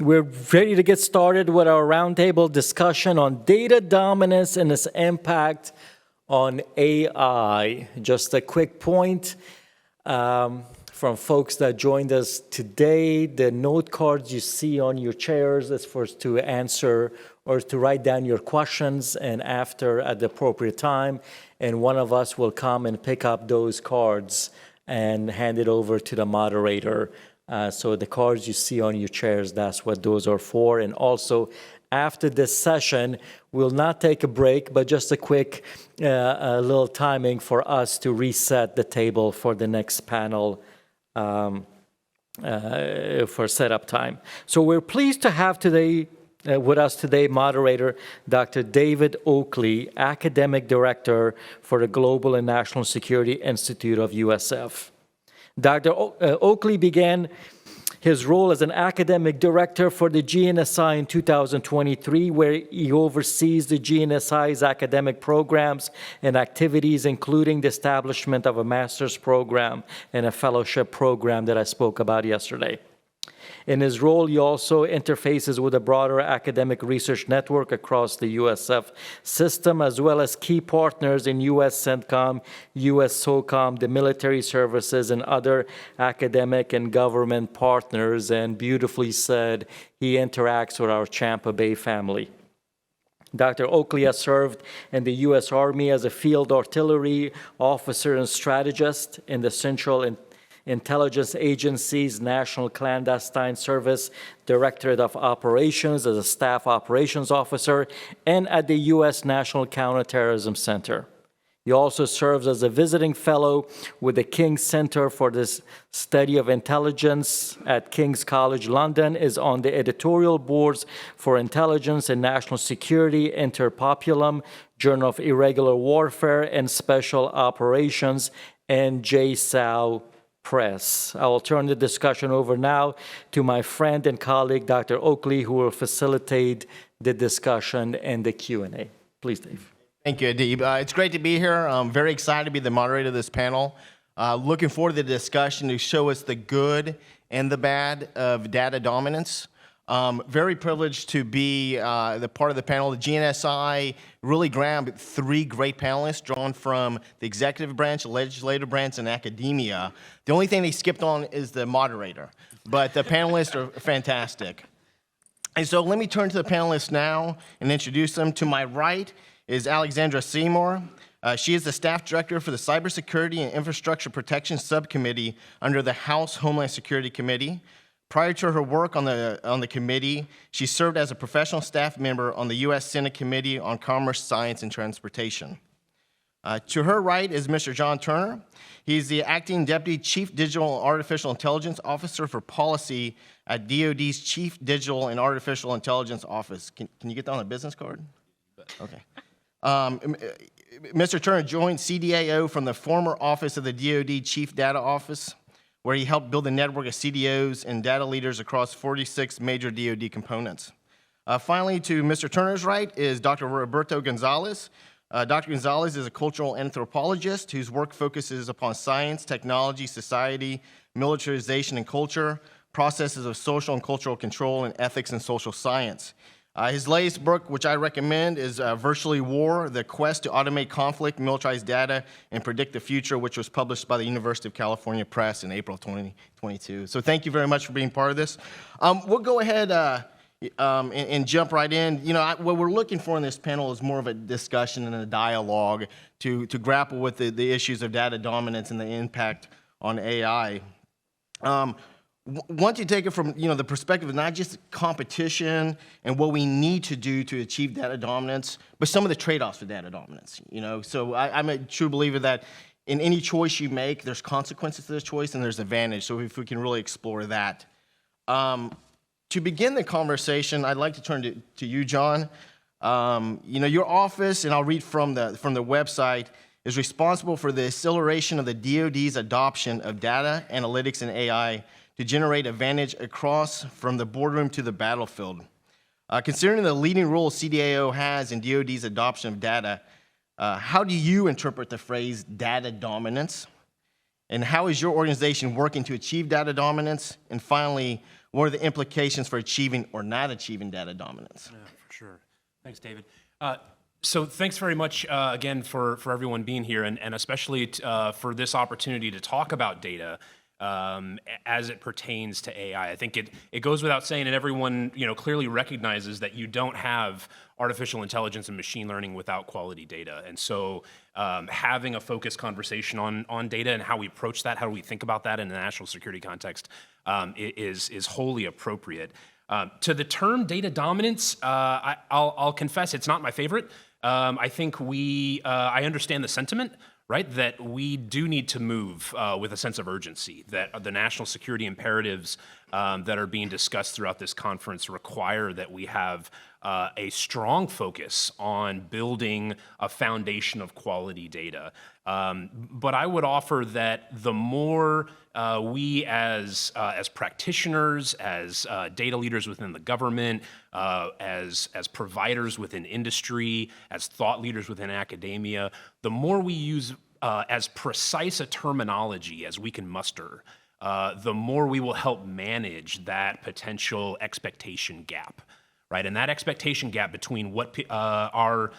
We're ready to get started with our roundtable discussion on data dominance and its impact on AI. Just a quick point from folks that joined us today. The note cards you see on your chairs is for us to answer or to write down your questions, and after, at the appropriate time, and one of us will come and pick up those cards and hand it over to the moderator. So the cards you see on your chairs, that's what those are for. And also, after this session, we'll not take a break, but just a quick a little timing for us to reset the table for the next panel for setup time. So we're pleased to have today with us today, moderator Dr. David Oakley, Academic Director for the Global and National Security Institute of USF. Dr. Oakley began his role as an academic director for the GNSI in 2023, where he oversees the GNSI's academic programs and activities, including the establishment of a master's program and a fellowship program that I spoke about yesterday. In his role, he also interfaces with a broader academic research network across the USF system, as well as key partners in US CENTCOM, US SOCOM, the military services, and other academic and government partners. And beautifully said, he interacts with our Tampa Bay family. Dr. Oakley has served in the U.S. Army as a field artillery officer and strategist in the Central Intelligence Agency's National Clandestine Service Directorate of Operations as a staff operations officer, and at the U.S. National Counterterrorism Center. He also serves as a visiting fellow with the King's Center for the Study of Intelligence at King's College London, is on the editorial boards for Intelligence and National Security, Interpopulum, Journal of Irregular Warfare and Special Operations, and JSOW Press. I will turn the discussion over now to my friend and colleague, Dr. Oakley, who will facilitate the discussion and the Q&A. Please, Dave. Thank you, Adib. It's great to be here. I'm very excited to be the moderator of this panel. Looking forward to the discussion to show us the good and the bad of data dominance. Very privileged to be the part of the panel. The GNSI really grabbed three great panelists drawn from the executive branch, the legislative branch, and academia. The only thing they skipped on is the moderator, but the panelists are fantastic. And so let me turn to the panelists now and introduce them. To my right is Alexandra Seymour. She is the staff director for the Cybersecurity and Infrastructure Protection Subcommittee under the House Homeland Security Committee. Prior to her work on the committee, she served as a professional staff member on the U.S. Senate Committee on Commerce, Science, and Transportation. To her right is Mr. John Turner. He's the acting Deputy Chief Digital and Artificial Intelligence Officer for Policy at DoD's Chief Digital and Artificial Intelligence Office. Can you get that on a business card? Okay. Mr. Turner joined CDAO from the former office of the DoD Chief Data Office, where he helped build a network of CDOs and data leaders across 46 major DoD components. Finally, to Mr. Turner's right is Dr. Roberto Gonzáles. Dr. Gonzáles is a cultural anthropologist whose work focuses upon science, technology, society, militarization and culture, processes of social and cultural control, and ethics and social science. His latest book, which I recommend, is Virtually War, The Quest to Automate Conflict, Militarize Data, and Predict the Future, which was published by the University of California Press in April 2022. So thank you very much for being part of this. We'll go ahead and jump right in. You know, what we're looking for in this panel is more of a discussion and a dialogue to grapple with the issues of data dominance and the impact on AI. Once you take it from the perspective of not just competition and what we need to do to achieve data dominance, but some of the trade-offs for data dominance. So I'm a true believer that in any choice you make, there's consequences to this choice and there's advantage. So if we can really explore that. To begin the conversation, I'd like to turn to you, John. Your office, and I'll read from the website, is responsible for the acceleration of the DoD's adoption of data, analytics, and AI to generate advantage across from the boardroom to the battlefield. Considering the leading role CDAO has in DoD's adoption of data, how do you interpret the phrase data dominance? And how is your organization working to achieve data dominance? And finally, what are the implications for achieving or not achieving data dominance? Yeah, for sure. Thanks, David. So thanks very much again for everyone being here, and especially for this opportunity to talk about data as it pertains to AI. I think it goes without saying, and everyone clearly recognizes that you don't have artificial intelligence and machine learning without quality data. And so having a focused conversation on data and how we approach that, how we think about that in a national security context is wholly appropriate. To the term data dominance, I'll confess it's not my favorite. I think I understand the sentiment, right, that we do need to move with a sense of urgency, that the national security imperatives that are being discussed throughout this conference require that we have a strong focus on building a foundation of quality data. But I would offer that the more we as practitioners, as data leaders within the government, as providers within industry, as thought leaders within academia, the more we use as precise a terminology as we can muster, the more we will help manage that potential expectation gap. Right, and that expectation gap between what our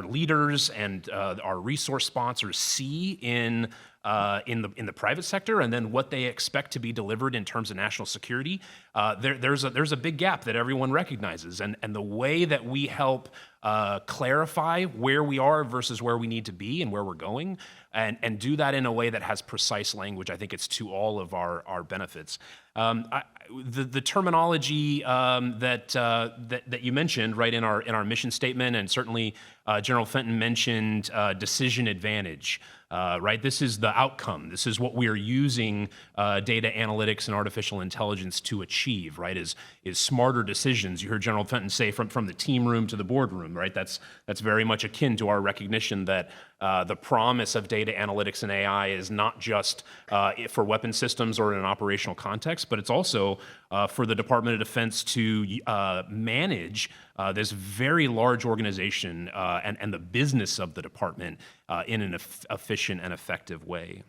leaders and our resource sponsors see in the private sector, and then what they expect to be delivered in terms of national security, there's a big gap that everyone recognizes, and the way that we help clarify where we are versus where we need to be and where we're going, and do that in a way that has precise language, I think it's to all of our benefits. The terminology that you mentioned, right, in our mission statement, and certainly General Fenton mentioned decision advantage, right? This is the outcome. This is what we are using data analytics and artificial intelligence to achieve, right? Is smarter decisions. You heard General Fenton say from the team room to the boardroom, right? That's very much akin to our recognition that the promise of data analytics and AI is not just for weapon systems or in an operational context, but it's also for the Department of Defense to manage this very large organization and the business of the department in an efficient and effective way.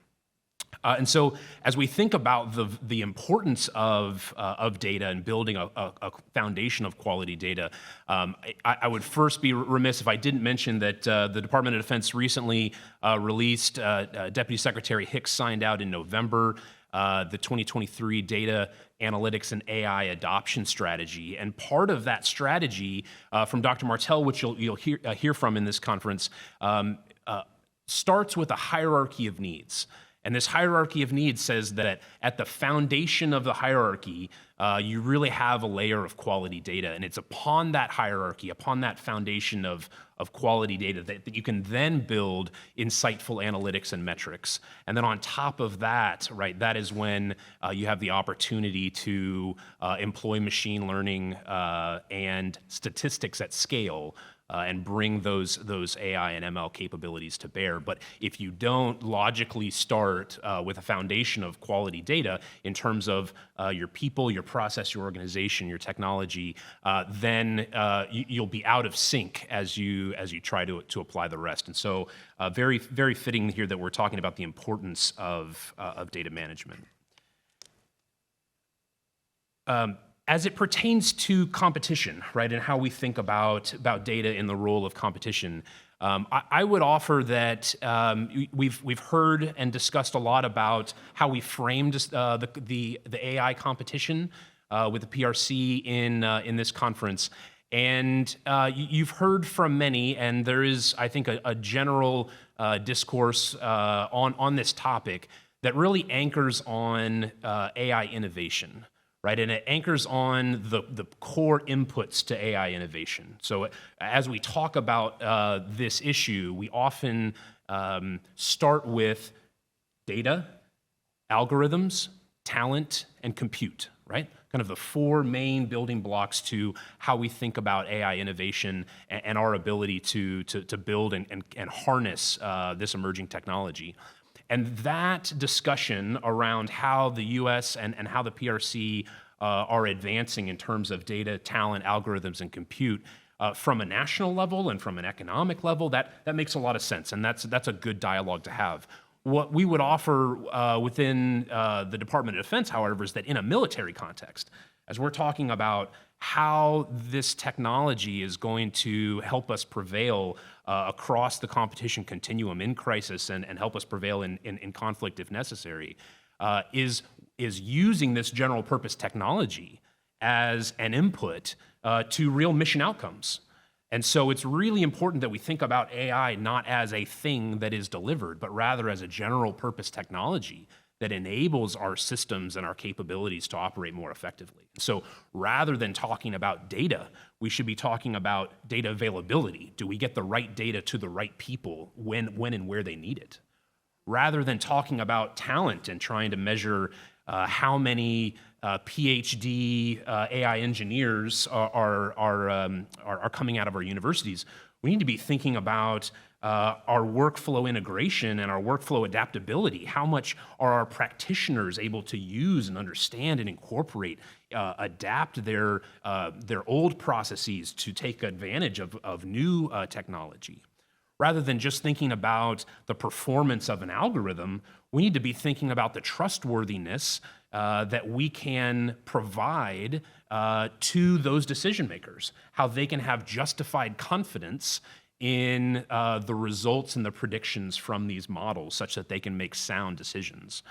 And so, as we think about the importance of data and building a foundation of quality data, I would first be remiss if I didn't mention that the Department of Defense recently released, Deputy Secretary Hicks signed out in November, the 2023 Data Analytics and AI Adoption Strategy. And part of that strategy from Dr. Martell, which you'll hear from in this conference, starts with a hierarchy of needs. And this hierarchy of needs says that at the foundation of the hierarchy, you really have a layer of quality data. And it's upon that hierarchy, upon that foundation of quality data that you can then build insightful analytics and metrics. And then on top of that, right, that is when you have the opportunity to employ machine learning and statistics at scale and bring those AI and ML capabilities to bear. But if you don't logically start with a foundation of quality data in terms of your people, your process, your organization, your technology, then you'll be out of sync as you try to apply the rest. And so very, very fitting here that we're talking about the importance of data management. As it pertains to competition, right, and how we think about data in the role of competition, I would offer that we've heard and discussed a lot about how we framed the AI competition with the PRC in this conference, and you've heard from many, and there is, I think, a general discourse on this topic that really anchors on AI innovation. Right, and it anchors on the core inputs to AI innovation. So as we talk about this issue, we often start with data, algorithms, talent, and compute, right? Kind of the four main building blocks to how we think about AI innovation and our ability to build and harness this emerging technology. And that discussion around how the U.S. and how the PRC are advancing in terms of data, talent, algorithms, and compute from a national level and from an economic level, that makes a lot of sense, and that's a good dialogue to have. What we would offer within the Department of Defense, however, is that in a military context, as we're talking about how this technology is going to help us prevail across the competition continuum in crisis and help us prevail in conflict if necessary, is using this general purpose technology as an input to real mission outcomes. And so it's really important that we think about AI not as a thing that is delivered, but rather as a general purpose technology that enables our systems and our capabilities to operate more effectively. So rather than talking about data, we should be talking about data availability. Do we get the right data to the right people when and where they need it? Rather than talking about talent and trying to measure how many PhD AI engineers are coming out of our universities, we need to be thinking about our workflow integration and our workflow adaptability. How much are our practitioners able to use and understand and incorporate, adapt their old processes to take advantage of new technology? Rather than just thinking about the performance of an algorithm, we need to be thinking about the trustworthiness that we can provide to those decision makers, how they can have justified confidence in the results and the predictions from these models such that they can make sound decisions.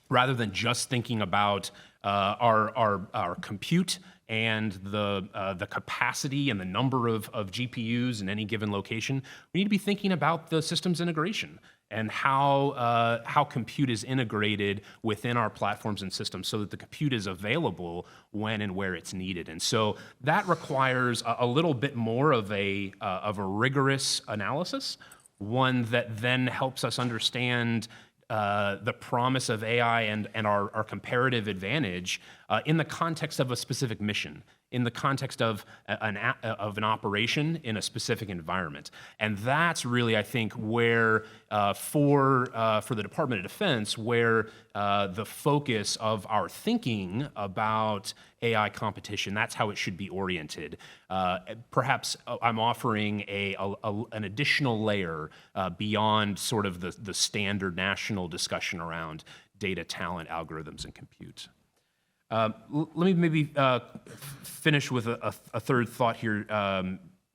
Rather than just thinking about our compute and the capacity and the number of GPUs in any given location, we need to be thinking about the systems integration and how compute is integrated within our platforms and systems so that the compute is available when and where it's needed. And so that requires a little bit more of a rigorous analysis, one that then helps us understand the promise of AI and our comparative advantage in the context of a specific mission, in the context of an operation in a specific environment. And that's really, I think, where for the Department of Defense, where the focus of our thinking about AI competition, that's how it should be oriented. Perhaps I'm offering an additional layer beyond sort of the standard national discussion around data, talent, algorithms, and compute. Let me maybe finish with a third thought here,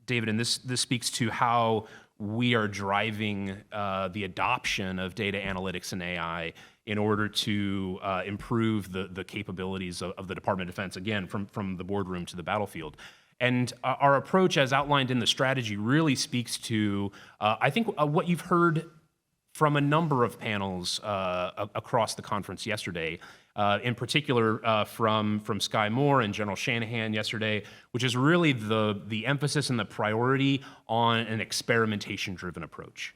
David, and this speaks to how we are driving the adoption of data analytics and AI in order to improve the capabilities of the Department of Defense, again, from the boardroom to the battlefield. And our approach, as outlined in the strategy, really speaks to, I think, what you've heard from a number of panels across the conference yesterday, in particular from Sky Moore and General Shanahan yesterday, which is really the emphasis and the priority on an experimentation-driven approach.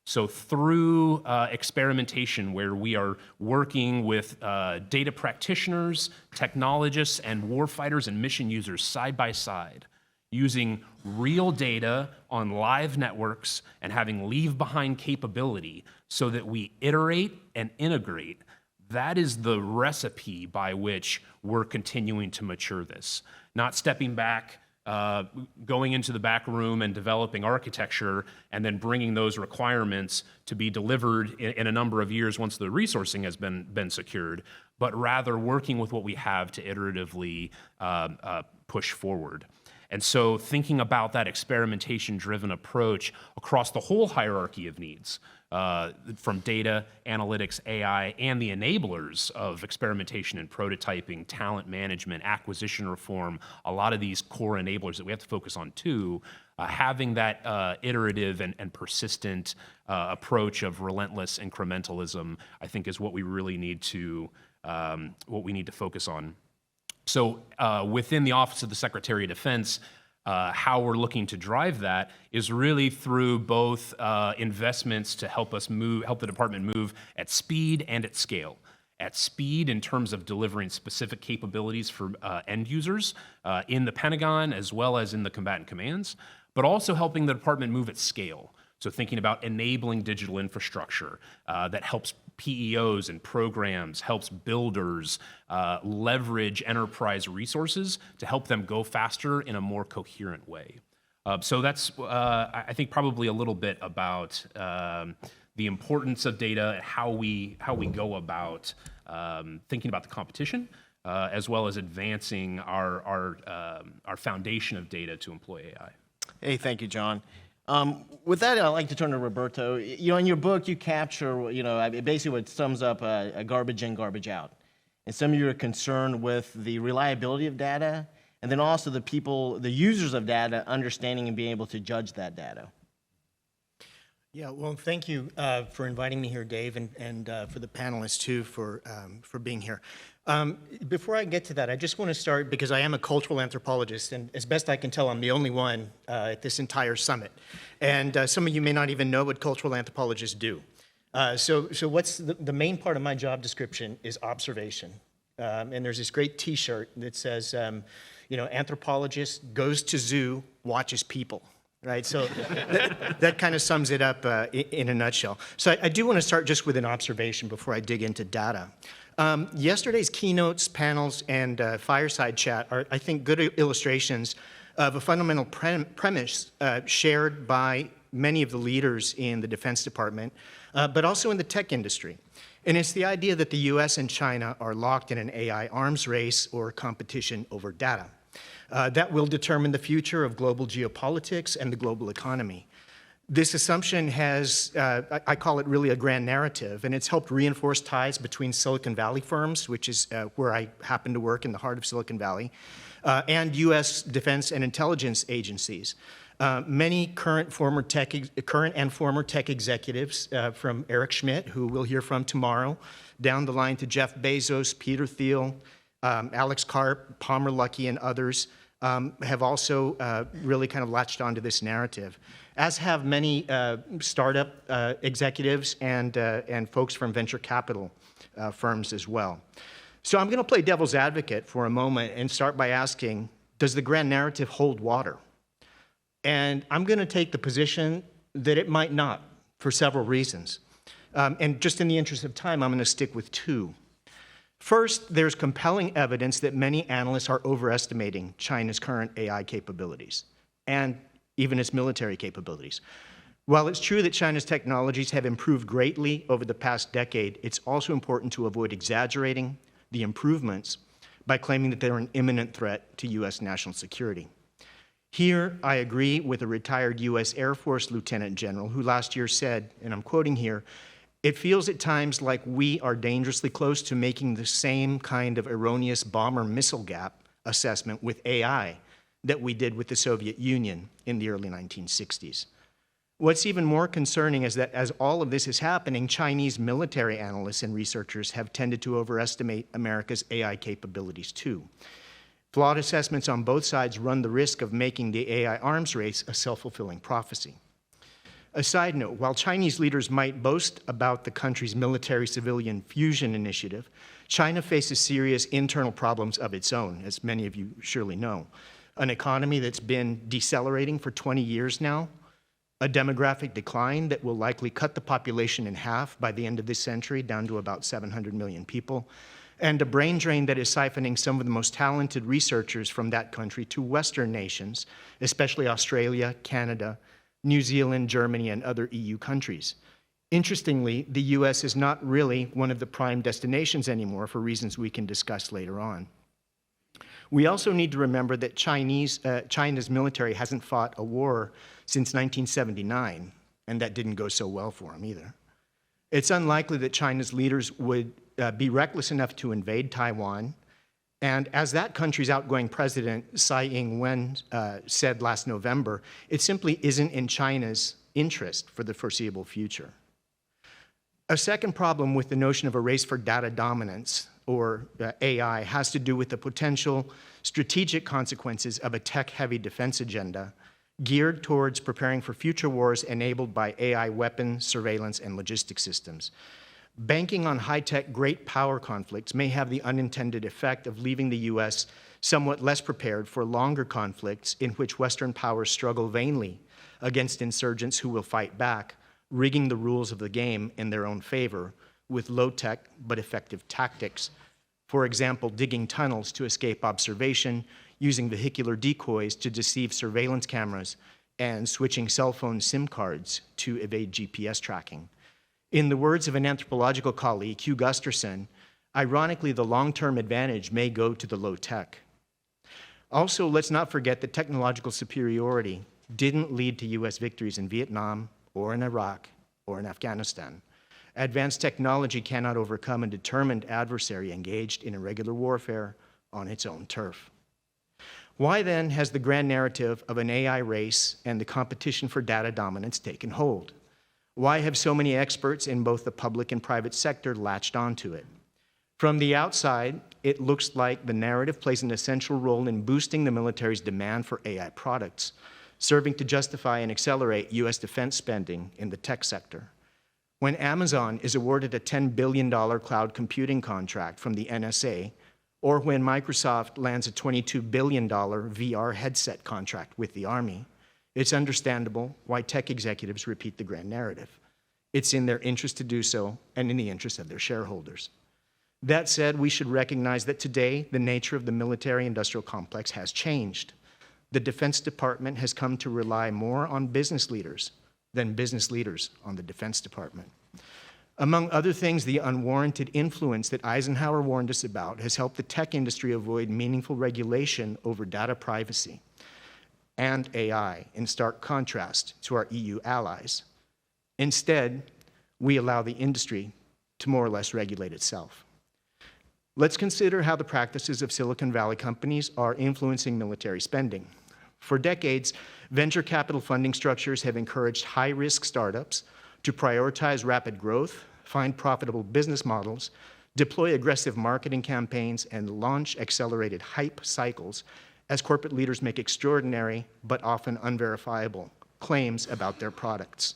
So through experimentation, where we are working with data practitioners, technologists, and warfighters and mission users side by side, using real data on live networks and having leave-behind capability so that we iterate and integrate, that is the recipe by which we're continuing to mature this. Not stepping back, going into the back room and developing architecture and then bringing those requirements to be delivered in a number of years once the resourcing has been secured, but rather working with what we have to iteratively push forward. And so thinking about that experimentation-driven approach across the whole hierarchy of needs, from data, analytics, AI, and the enablers of experimentation and prototyping, talent management, acquisition reform, a lot of these core enablers that we have to focus on too, having that iterative and persistent approach of relentless incrementalism, I think, is what we really need to focus on. So within the Office of the Secretary of Defense, how we're looking to drive that is really through both investments to help the department move at speed and at scale. At speed in terms of delivering specific capabilities for end users in the Pentagon as well as in the combatant commands, but also helping the department move at scale. So thinking about enabling digital infrastructure that helps PEOs and programs, helps builders leverage enterprise resources to help them go faster in a more coherent way. So that's, I think, probably a little bit about the importance of data, and how we go about thinking about the competition, as well as advancing our foundation of data to employ AI. Hey, thank you, John. With that, I'd like to turn to Roberto. You know, in your book, you capture, basically what sums up a garbage in, garbage out. And some of you are concerned with the reliability of data, and then also the people, the users of data, understanding and being able to judge that data. Yeah, well, thank you for inviting me here, Dave, and for the panelists, too, for being here. Before I get to that, I just want to start, because I am a cultural anthropologist, and as best I can tell, I'm the only one at this entire summit. And some of you may not even know what cultural anthropologists do. So what's the main part of my job description is observation. And there's this great T-shirt that says, anthropologist goes to zoo, watches people. Right, so that kind of sums it up in a nutshell. So I do want to start just with an observation before I dig into data. Yesterday's keynotes, panels, and fireside chat are, I think, good illustrations of a fundamental premise shared by many of the leaders in the Defense Department, but also in the tech industry. And it's the idea that the US and China are locked in an AI arms race or competition over data. That will determine the future of global geopolitics and the global economy. This assumption has, I call it really a grand narrative, and it's helped reinforce ties between Silicon Valley firms, which is where I happen to work in the heart of Silicon Valley, and US defense and intelligence agencies. Many current and former tech executives, from Eric Schmidt, who we'll hear from tomorrow, down the line to Jeff Bezos, Peter Thiel, Alex Karp, Palmer Luckey, and others have also really kind of latched onto this narrative, as have many startup executives and folks from venture capital firms as well. So I'm going to play devil's advocate for a moment and start by asking, does the grand narrative hold water? And I'm going to take the position that it might not, for several reasons. And just in the interest of time, I'm going to stick with two. First, there's compelling evidence that many analysts are overestimating China's current AI capabilities and even its military capabilities. While it's true that China's technologies have improved greatly over the past decade, it's also important to avoid exaggerating the improvements by claiming that they're an imminent threat to US national security. Here, I agree with a retired US Air Force Lieutenant General who last year said, and I'm quoting here, "It feels at times like we are dangerously close to making the same kind of erroneous bomber missile gap assessment with AI that we did with the Soviet Union in the early 1960s. What's even more concerning is that as all of this is happening, Chinese military analysts and researchers have tended to overestimate America's AI capabilities too. Flawed assessments on both sides run the risk of making the AI arms race a self-fulfilling prophecy. A side note, while Chinese leaders might boast about the country's military-civilian fusion initiative, China faces serious internal problems of its own, as many of you surely know. An economy that's been decelerating for 20 years now, a demographic decline that will likely cut the population in half by the end of this century, down to about 700 million people, and a brain drain that is siphoning some of the most talented researchers from that country to Western nations, especially Australia, Canada, New Zealand, Germany, and other EU countries. Interestingly, the US is not really one of the prime destinations anymore for reasons we can discuss later on. We also need to remember that China's military hasn't fought a war since 1979, and that didn't go so well for them either. It's unlikely that China's leaders would be reckless enough to invade Taiwan, and as that country's outgoing president, Tsai Ing-wen, said last November, it simply isn't in China's interest for the foreseeable future. A second problem with the notion of a race for data dominance, or AI, has to do with the potential strategic consequences of a tech-heavy defense agenda geared towards preparing for future wars enabled by AI weapons, surveillance, and logistics systems. Banking on high-tech great power conflicts may have the unintended effect of leaving the US somewhat less prepared for longer conflicts in which Western powers struggle vainly against insurgents who will fight back, rigging the rules of the game in their own favor with low-tech but effective tactics. For example, digging tunnels to escape observation, using vehicular decoys to deceive surveillance cameras, and switching cell phone SIM cards to evade GPS tracking. In the words of an anthropological colleague, Hugh Gusterson, ironically, the long-term advantage may go to the low tech. Also, let's not forget that technological superiority didn't lead to US victories in Vietnam or in Iraq or in Afghanistan. Advanced technology cannot overcome a determined adversary engaged in irregular warfare on its own turf. Why then has the grand narrative of an AI race and the competition for data dominance taken hold? Why have so many experts in both the public and private sector latched onto it? From the outside, it looks like the narrative plays an essential role in boosting the military's demand for AI products, serving to justify and accelerate US defense spending in the tech sector. When Amazon is awarded a $10 billion cloud computing contract from the NSA, or when Microsoft lands a $22 billion VR headset contract with the Army, it's understandable why tech executives repeat the grand narrative. It's in their interest to do so, and in the interest of their shareholders. That said, we should recognize that today, the nature of the military-industrial complex has changed. The Defense Department has come to rely more on business leaders than business leaders on the Defense Department. Among other things, the unwarranted influence that Eisenhower warned us about has helped the tech industry avoid meaningful regulation over data privacy and AI, in stark contrast to our EU allies. Instead, we allow the industry to more or less regulate itself. Let's consider how the practices of Silicon Valley companies are influencing military spending. For decades, venture capital funding structures have encouraged high-risk startups to prioritize rapid growth, find profitable business models, deploy aggressive marketing campaigns, and launch accelerated hype cycles as corporate leaders make extraordinary, but often unverifiable, claims about their products.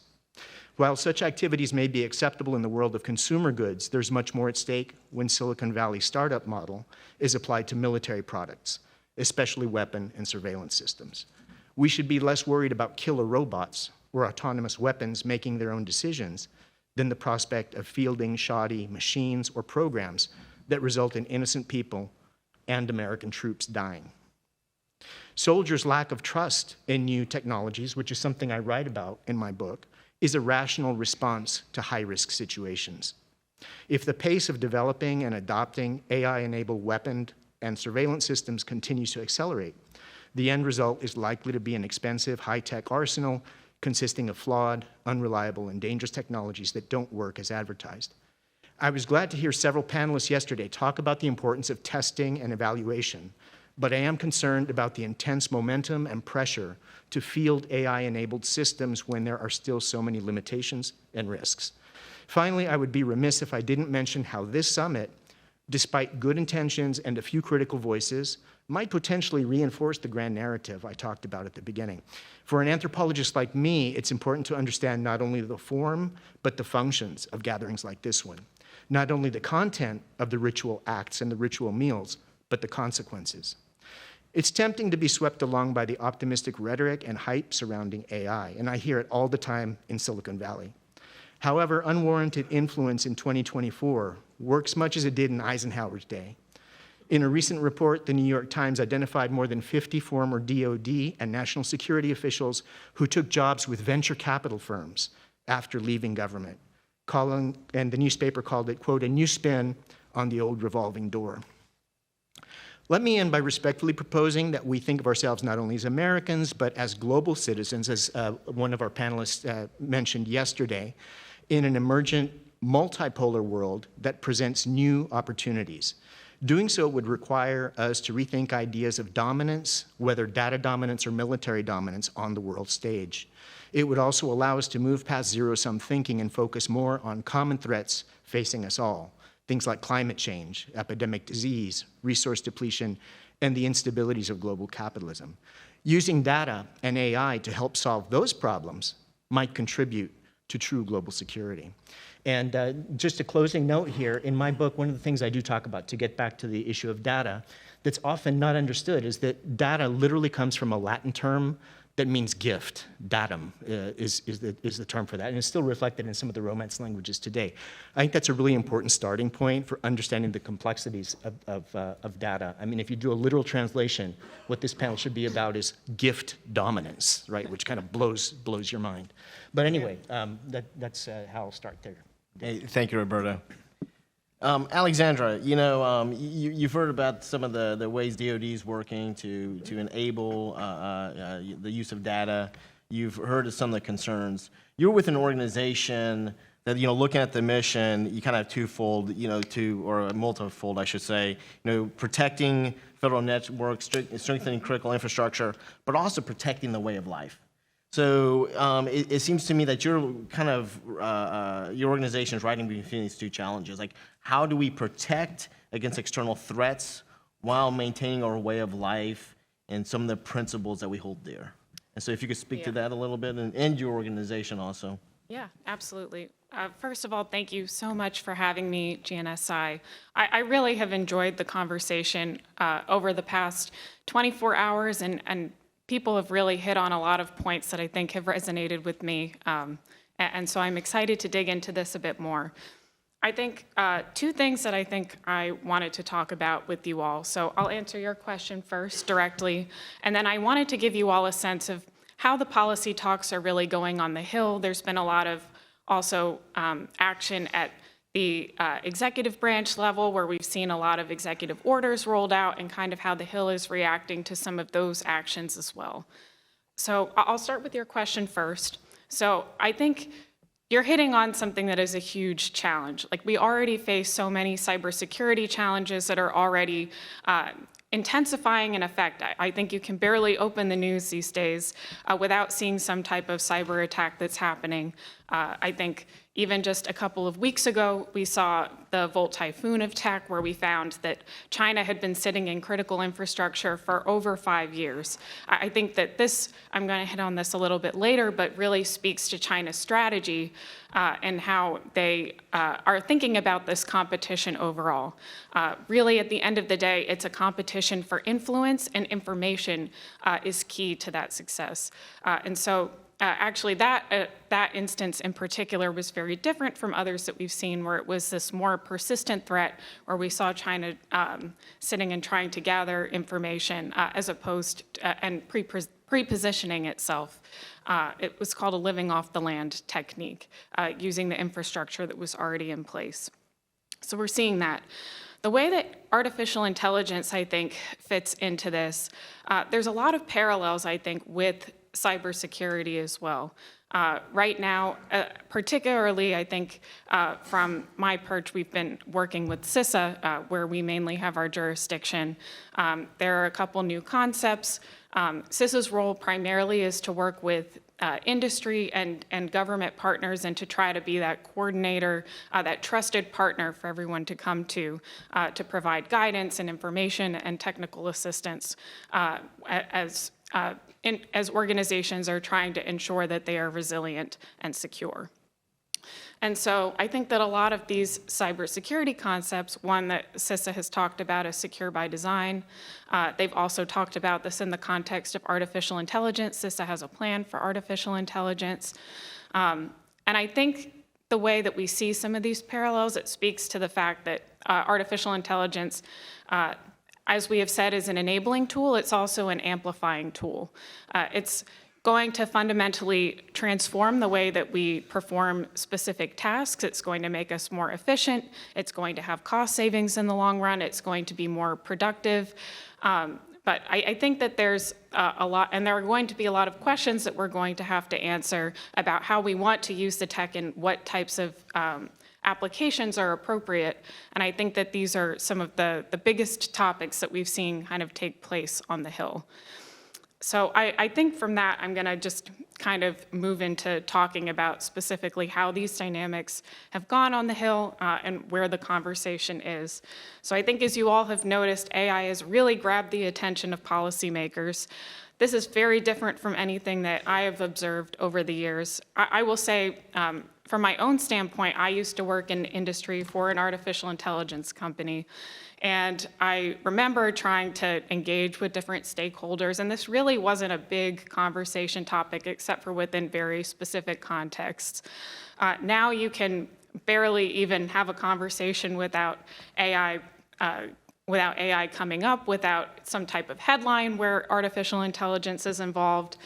While such activities may be acceptable in the world of consumer goods, there's much more at stake when Silicon Valley's startup model is applied to military products, especially weapon and surveillance systems. We should be less worried about killer robots or autonomous weapons making their own decisions than the prospect of fielding shoddy machines or programs that result in innocent people and American troops dying. Soldiers' lack of trust in new technologies, which is something I write about in my book, is a rational response to high-risk situations. If the pace of developing and adopting AI-enabled weapon and surveillance systems continues to accelerate, the end result is likely to be an expensive, high-tech arsenal consisting of flawed, unreliable, and dangerous technologies that don't work as advertised. I was glad to hear several panelists yesterday talk about the importance of testing and evaluation, but I am concerned about the intense momentum and pressure to field AI-enabled systems when there are still so many limitations and risks. Finally, I would be remiss if I didn't mention how this summit, despite good intentions and a few critical voices, might potentially reinforce the grand narrative I talked about at the beginning. For an anthropologist like me, it's important to understand not only the form, but the functions of gatherings like this one. Not only the content of the ritual acts and the ritual meals, but the consequences. It's tempting to be swept along by the optimistic rhetoric and hype surrounding AI, and I hear it all the time in Silicon Valley. However, unwarranted influence in 2024 works much as it did in Eisenhower's day. In a recent report, the New York Times identified more than 50 former DoD and national security officials who took jobs with venture capital firms after leaving government, and the newspaper called it, quote, a new spin on the old revolving door. Let me end by respectfully proposing that we think of ourselves not only as Americans, but as global citizens, as one of our panelists mentioned yesterday, in an emergent multipolar world that presents new opportunities. Doing so would require us to rethink ideas of dominance, whether data dominance or military dominance, on the world stage. It would also allow us to move past zero-sum thinking and focus more on common threats facing us all. Things like climate change, epidemic disease, resource depletion, and the instabilities of global capitalism. Using data and AI to help solve those problems might contribute to true global security. And just a closing note here, in my book, one of the things I do talk about, to get back to the issue of data, that's often not understood, is that data literally comes from a Latin term that means gift. Datum is the term for that, and it's still reflected in some of the Romance languages today. I think that's a really important starting point for understanding the complexities of data. I mean, if you do a literal translation, what this panel should be about is gift dominance, right? Which kind of blows your mind. But anyway, that's how I'll start there. Hey, thank you, Roberto. Alexandra, you've heard about some of the ways DoD is working to enable the use of data. You've heard of some of the concerns. You're with an organization that, looking at the mission, you kind of have twofold, or multifold, I should say, protecting federal networks, strengthening critical infrastructure, but also protecting the way of life. So it seems to me that you're kind of, your organization is riding between these two challenges. Like, how do we protect against external threats while maintaining our way of life and some of the principles that we hold dear? And so if you could speak to that a little bit, and your organization also. Yeah, absolutely. First of all, thank you so much for having me, GNSI. I really have enjoyed the conversation over the past 24 hours, and people have really hit on a lot of points that I think have resonated with me. And so I'm excited to dig into this a bit more. I think two things that I think I wanted to talk about with you all. So I'll answer your question first directly, and then I wanted to give you all a sense of how the policy talks are really going on the Hill. There's been a lot of also action at the executive branch level, where we've seen a lot of executive orders rolled out, and kind of how the Hill is reacting to some of those actions as well. So I'll start with your question first. So I think you're hitting on something that is a huge challenge. Like, we already face so many cybersecurity challenges that are already intensifying in effect. I think you can barely open the news these days without seeing some type of cyber attack that's happening. I think even just a couple of weeks ago, we saw the Volt Typhoon attack, where we found that China had been sitting in critical infrastructure for over 5 years. I think that this, I'm going to hit on this a little bit later, but really speaks to China's strategy and how they are thinking about this competition overall. Really, at the end of the day, it's a competition for influence, and information is key to that success. And so actually, that instance in particular was very different from others that we've seen, where it was this more persistent threat, where we saw China sitting and trying to gather information as opposed to, and pre-positioning itself. It was called a living off the land technique, using the infrastructure that was already in place. So we're seeing that. The way that artificial intelligence, I think, fits into this, there's a lot of parallels, I think, with cybersecurity as well. Right now, particularly, I think, from my perch, we've been working with CISA, where we mainly have our jurisdiction. There are a couple new concepts. CISA's role primarily is to work with industry and government partners, and to try to be that coordinator, that trusted partner for everyone to come to provide guidance and information and technical assistance as organizations are trying to ensure that they are resilient and secure. And so I think that a lot of these cybersecurity concepts, one that CISA has talked about is secure by design. They've also talked about this in the context of artificial intelligence. CISA has a plan for artificial intelligence. And I think the way that we see some of these parallels, it speaks to the fact that artificial intelligence, as we have said, is an enabling tool. It's also an amplifying tool. It's going to fundamentally transform the way that we perform specific tasks. It's going to make us more efficient. It's going to have cost savings in the long run. It's going to be more productive. But I think that there's a lot, and there are going to be a lot of questions that we're going to have to answer about how we want to use the tech and what types of applications are appropriate. And I think that these are some of the biggest topics that we've seen kind of take place on the Hill. So I think from that, I'm going to just kind of move into talking about specifically how these dynamics have gone on the Hill and where the conversation is. So I think, as you all have noticed, AI has really grabbed the attention of policymakers. This is very different from anything that I have observed over the years. I will say, from my own standpoint, I used to work in industry for an artificial intelligence company. And I remember trying to engage with different stakeholders, and this really wasn't a big conversation topic except for within very specific contexts. Now you can barely even have a conversation without AI coming up, without some type of headline where artificial intelligence is involved.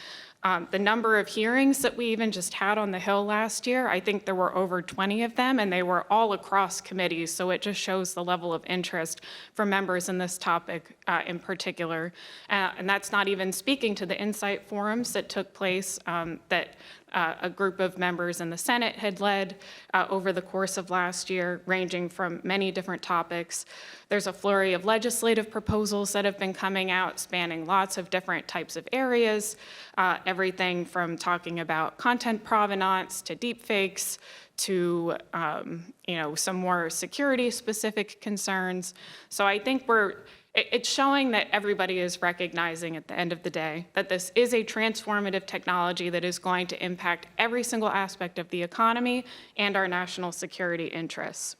The number of hearings that we even just had on the Hill last year, I think there were over 20 of them, and they were all across committees, so it just shows the level of interest from members in this topic in particular. And that's not even speaking to the insight forums that took place that a group of members in the Senate had led over the course of last year, ranging from many different topics. There's a flurry of legislative proposals that have been coming out, spanning lots of different types of areas, everything from talking about content provenance to deepfakes to some more security-specific concerns. So I think it's showing that everybody is recognizing at the end of the day that this is a transformative technology that is going to impact every single aspect of the economy and our national security interests.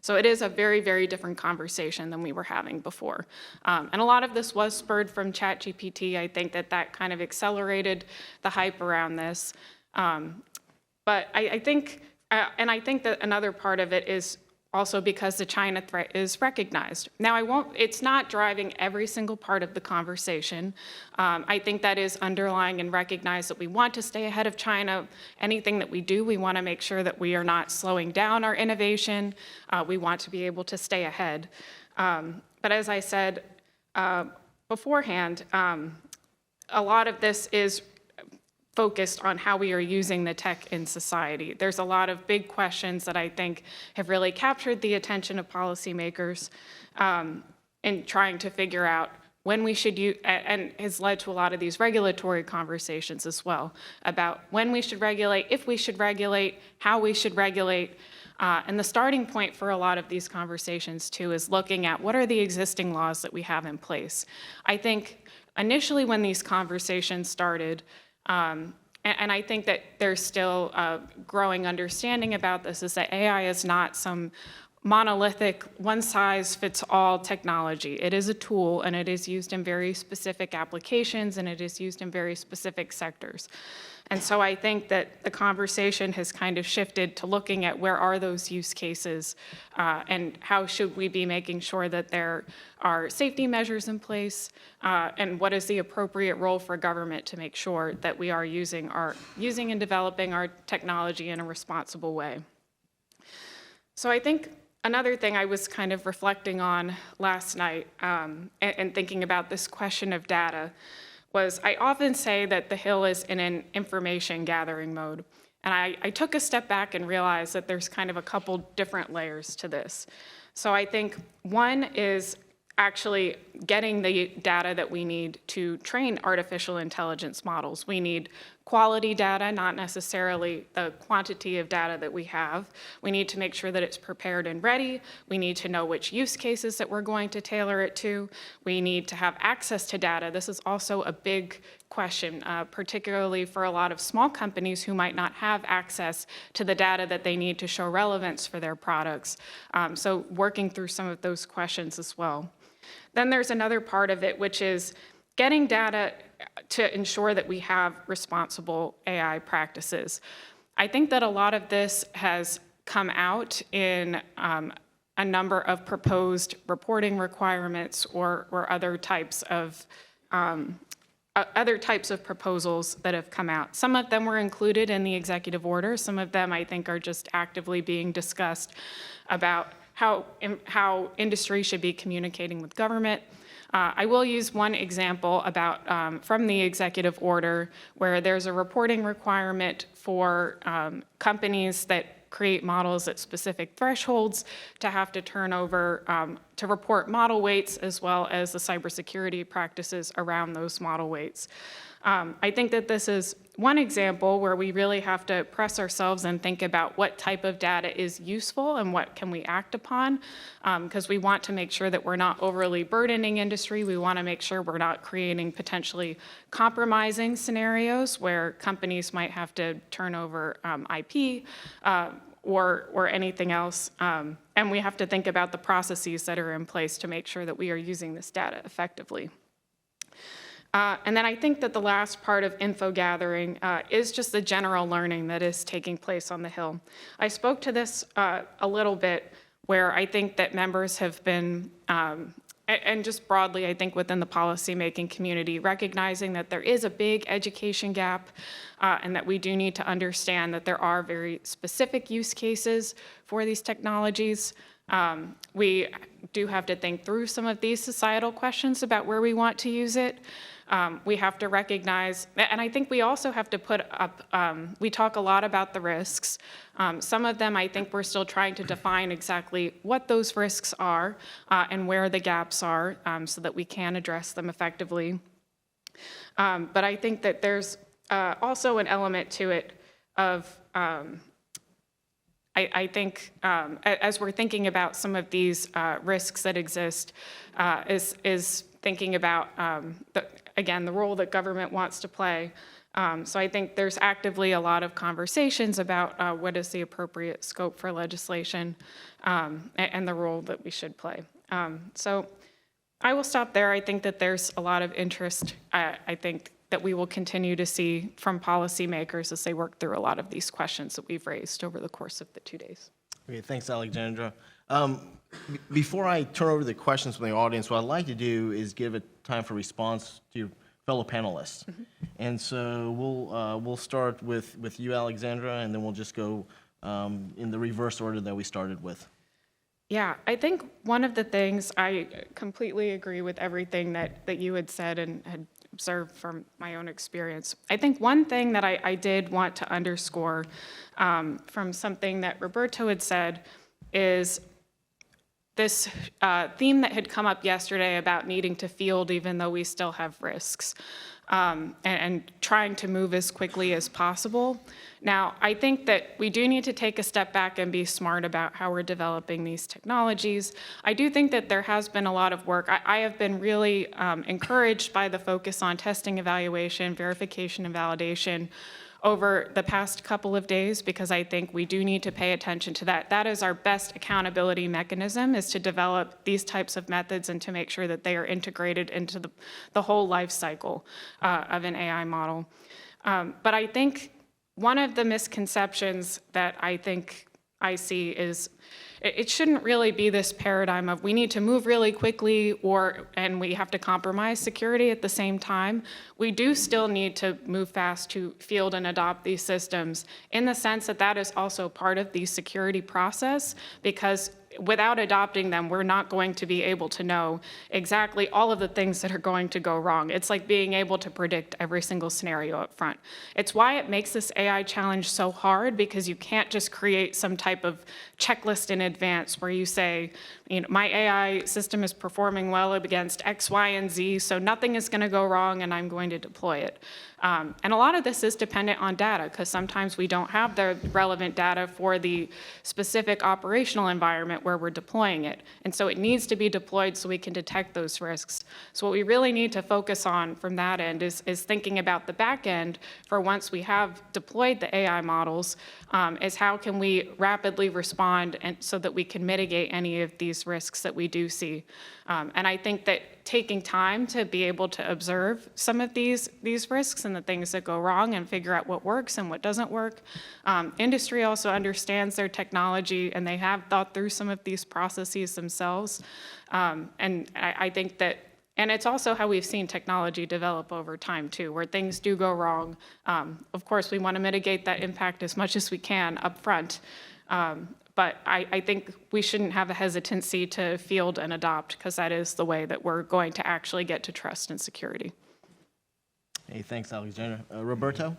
So it is a very, very different conversation than we were having before. And a lot of this was spurred from ChatGPT. I think that kind of accelerated the hype around this. But I think that another part of it is also because the China threat is recognized. Now, it's not driving every single part of the conversation. I think that is underlying and recognize that we want to stay ahead of China. Anything that we do, we want to make sure that we are not slowing down our innovation. We want to be able to stay ahead. But as I said beforehand, a lot of this is focused on how we are using the tech in society. There's a lot of big questions that I think have really captured the attention of policymakers in trying to figure out when we should use, and has led to a lot of these regulatory conversations as well, about when we should regulate, if we should regulate, how we should regulate. And the starting point for a lot of these conversations too is looking at what are the existing laws that we have in place. I think initially when these conversations started, and I think that there's still a growing understanding about this, is that AI is not some monolithic, one-size-fits-all technology. It is a tool, and it is used in very specific applications, and it is used in very specific sectors. And so I think that the conversation has kind of shifted to looking at where are those use cases, and how should we be making sure that there are safety measures in place, and what is the appropriate role for government to make sure that we are using and developing our technology in a responsible way. So I think another thing I was kind of reflecting on last night, and thinking about this question of data, was I often say that the Hill is in an information gathering mode. And I took a step back and realized that there's kind of a couple different layers to this. So I think one is actually getting the data that we need to train artificial intelligence models. We need quality data, not necessarily the quantity of data that we have. We need to make sure that it's prepared and ready. We need to know which use cases that we're going to tailor it to. We need to have access to data. This is also a big question, particularly for a lot of small companies who might not have access to the data that they need to show relevance for their products. So working through some of those questions as well. Then there's another part of it, which is getting data to ensure that we have responsible AI practices. I think that a lot of this has come out in a number of proposed reporting requirements or other types of proposals that have come out. Some of them were included in the executive order. Some of them, I think, are just actively being discussed about how industry should be communicating with government. I will use one example about from the executive order where there's a reporting requirement for companies that create models at specific thresholds to have to turn over, to report model weights as well as the cybersecurity practices around those model weights. I think that this is one example where we really have to press ourselves and think about what type of data is useful and what can we act upon, because we want to make sure that we're not overly burdening industry. We want to make sure we're not creating potentially compromising scenarios where companies might have to turn over IP or anything else. And we have to think about the processes that are in place to make sure that we are using this data effectively. And then I think that the last part of info gathering is just the general learning that is taking place on the Hill. I spoke to this a little bit, where I think that members have been and just broadly, I think within the policymaking community, recognizing that there is a big education gap and that we do need to understand that there are very specific use cases for these technologies. We do have to think through some of these societal questions about where we want to use it. We have to recognize, and I think we also have to put up, we talk a lot about the risks. Some of them I think we're still trying to define exactly what those risks are and where the gaps are so that we can address them effectively. But I think that there's also an element to it of, I think as we're thinking about some of these risks that exist, is thinking about, again, the role that government wants to play. So I think there's actively a lot of conversations about what is the appropriate scope for legislation and the role that we should play. So I will stop there. I think that there's a lot of interest, I think, that we will continue to see from policymakers as they work through a lot of these questions that we've raised over the course of the 2 days. Okay, thanks, Alexandra. Before I turn over the questions from the audience, what I'd like to do is give it time for response to your fellow panelists. And so we'll start with you, Alexandra, and then we'll just go in the reverse order that we started with. Yeah, I think one of the things, I completely agree with everything that you had said and had observed from my own experience. I think one thing that I did want to underscore from something that Roberto had said is this theme that had come up yesterday about needing to field even though we still have risks and trying to move as quickly as possible. Now, I think that we do need to take a step back and be smart about how we're developing these technologies. I do think that there has been a lot of work. I have been really encouraged by the focus on testing, evaluation, verification, and validation over the past couple of days, because I think we do need to pay attention to that. That is our best accountability mechanism, is to develop these types of methods and to make sure that they are integrated into the whole life cycle of an AI model. But I think one of the misconceptions that I think I see is it shouldn't really be this paradigm of we need to move really quickly and we have to compromise security at the same time. We do still need to move fast to field and adopt these systems in the sense that that is also part of the security process, because without adopting them, we're not going to be able to know exactly all of the things that are going to go wrong. It's like being able to predict every single scenario up front. It's why it makes this AI challenge so hard, because you can't just create some type of checklist in advance where you say, you know, my AI system is performing well against X, Y, and Z, so nothing is going to go wrong and I'm going to deploy it. And a lot of this is dependent on data, because sometimes we don't have the relevant data for the specific operational environment where we're deploying it. And so it needs to be deployed so we can detect those risks. So what we really need to focus on from that end is thinking about the back end for once we have deployed the AI models, is how can we rapidly respond and so that we can mitigate any of these risks that we do see. And I think that taking time to be able to observe some of these risks and the things that go wrong and figure out what works and what doesn't work. Industry also understands their technology and they have thought through some of these processes themselves. And I think that, and it's also how we've seen technology develop over time too, where things do go wrong. Of course, we want to mitigate that impact as much as we can up front. But I think we shouldn't have a hesitancy to field and adopt, because that is the way that we're going to actually get to trust and security. Hey, thanks, Alexandra. Roberto?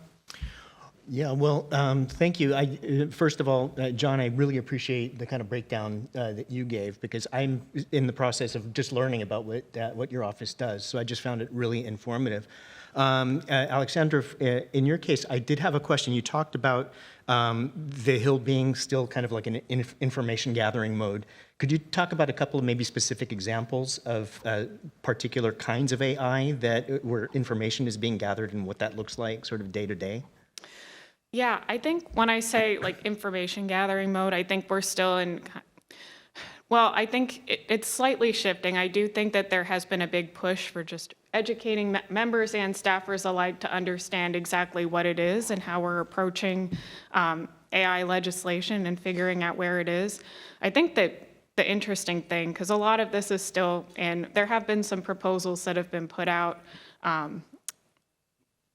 Yeah, well, thank you. First of all, John, I really appreciate the kind of breakdown that you gave, because I'm in the process of just learning about what your office does. So I just found it really informative. Alexandra, in your case, I did have a question. You talked about the Hill being still kind of like an information gathering mode. Could you talk about a couple of maybe specific examples of particular kinds of AI where information is being gathered and what that looks like sort of day to day? Yeah, I think when I say like information gathering mode, I think we're still in, well, I think it's slightly shifting. I do think that there has been a big push for just educating members and staffers alike to understand exactly what it is and how we're approaching AI legislation and figuring out where it is. I think that the interesting thing, because a lot of this is still in, there have been some proposals that have been put out,